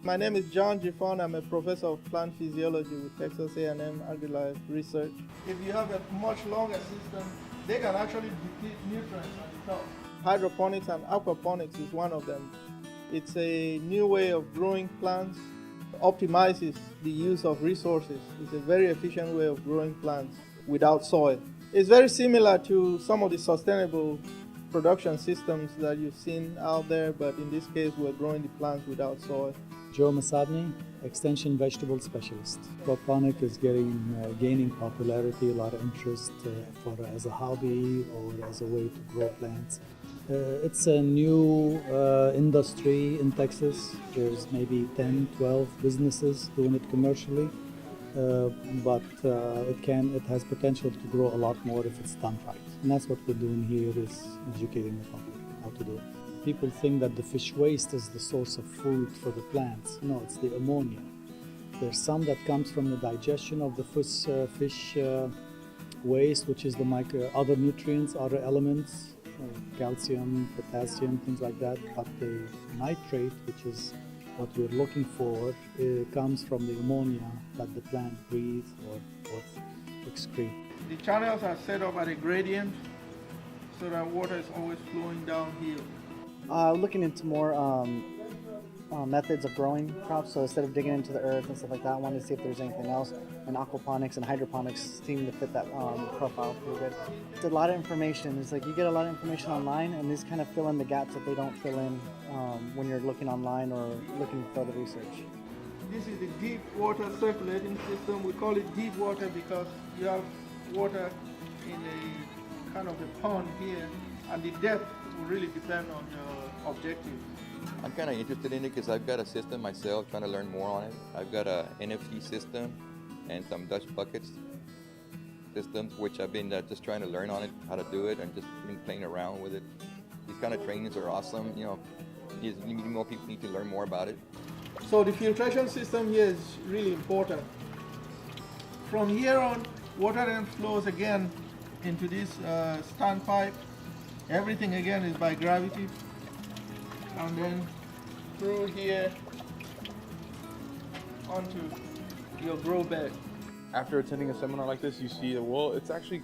My name is John Giffon. I'm a professor of plant physiology with Texas A&M AgriLife Research. If you have a much longer system, they can actually deplete nutrients on the top. Hydroponics and aquaponics is one of them. It's a new way of growing plants, optimizes the use of resources. It's a very efficient way of growing plants without soil. It's very similar to some of the sustainable production systems that you've seen out there, but in this case we're growing the plants without soil. Joe Masabni, Extension Vegetable Specialist. Aquaponic is gaining popularity, a lot of interest as a hobby or as a way to grow plants. It's a new industry in Texas. There's maybe 10, 12 businesses doing it commercially, but it has potential to grow a lot more if it's done right. And that's what we're doing here, is educating the public how to do it. People think that the fish waste is the source of food for the plants. No, it's the ammonia. There's some that comes from the digestion of the fish waste, which is the other nutrients, other elements, calcium, potassium, things like that. But the nitrate, which is what we're looking for, comes from the ammonia that the plant breathes or excrete. The channels are set up at a gradient so that water is always flowing downhill. Looking into more methods of growing crops. So instead of digging into the earth and stuff like that, I wanted to see if there's anything else. And aquaponics and hydroponics seem to fit that profile pretty good. It's a lot of information. It's like you get a lot of information online, and these kind of fill in the gaps that they don't fill in when you're looking online or looking for the research. This is the deep water circulating system. We call it deep water because you have water in a kind of a pond here, and the depth will really depend on your objective. I'm kind of interested in it because I've got a system myself, trying to learn more on it. I've got a NFC system and some Dutch buckets systems, which I've been just trying to learn on it, how to do it, and just been playing around with it. These kind of trainings are awesome. You know, more people need to learn more about it. So the filtration system here is really important. From here on, water then flows again into this standpipe. Everything again is by gravity, and then through here onto your grow bed. After attending a seminar like this, you see that, well, it's actually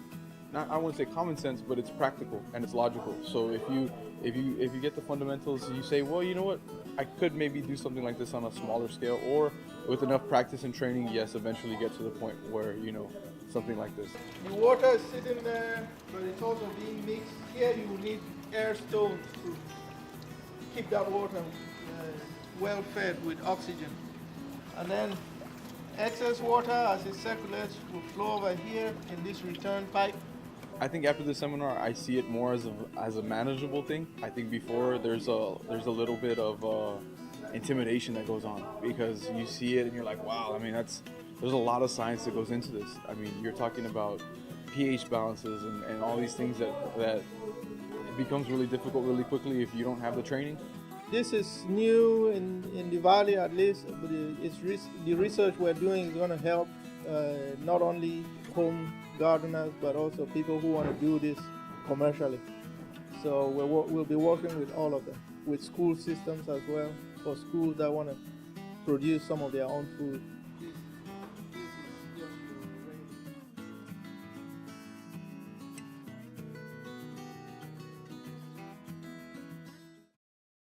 not, I wouldn't say common sense, but it's practical and it's logical. So if you get the fundamentals, you say, well, you know what, I could maybe do something like this on a smaller scale, or with enough practice and training, yes, eventually get to the point where, you know, something like this. The water is sitting there, but it's also being mixed. Here you will need air stones to keep that water well fed with oxygen. And then excess water, as it circulates, will flow over here in this return pipe. I think after the seminar, I see it more as a manageable thing. I think before there's a little bit of intimidation that goes on, because you see it and you're like, wow, I mean, there's a lot of science that goes into this. I mean, you're talking about pH balances and all these things that it becomes really difficult really quickly if you don't have the training. This is new in the valley, at least, but the research we're doing is going to help not only home gardeners, but also people who want to do this commercially. So we'll be working with all of them, with school systems as well, for schools that want to produce some of their own food.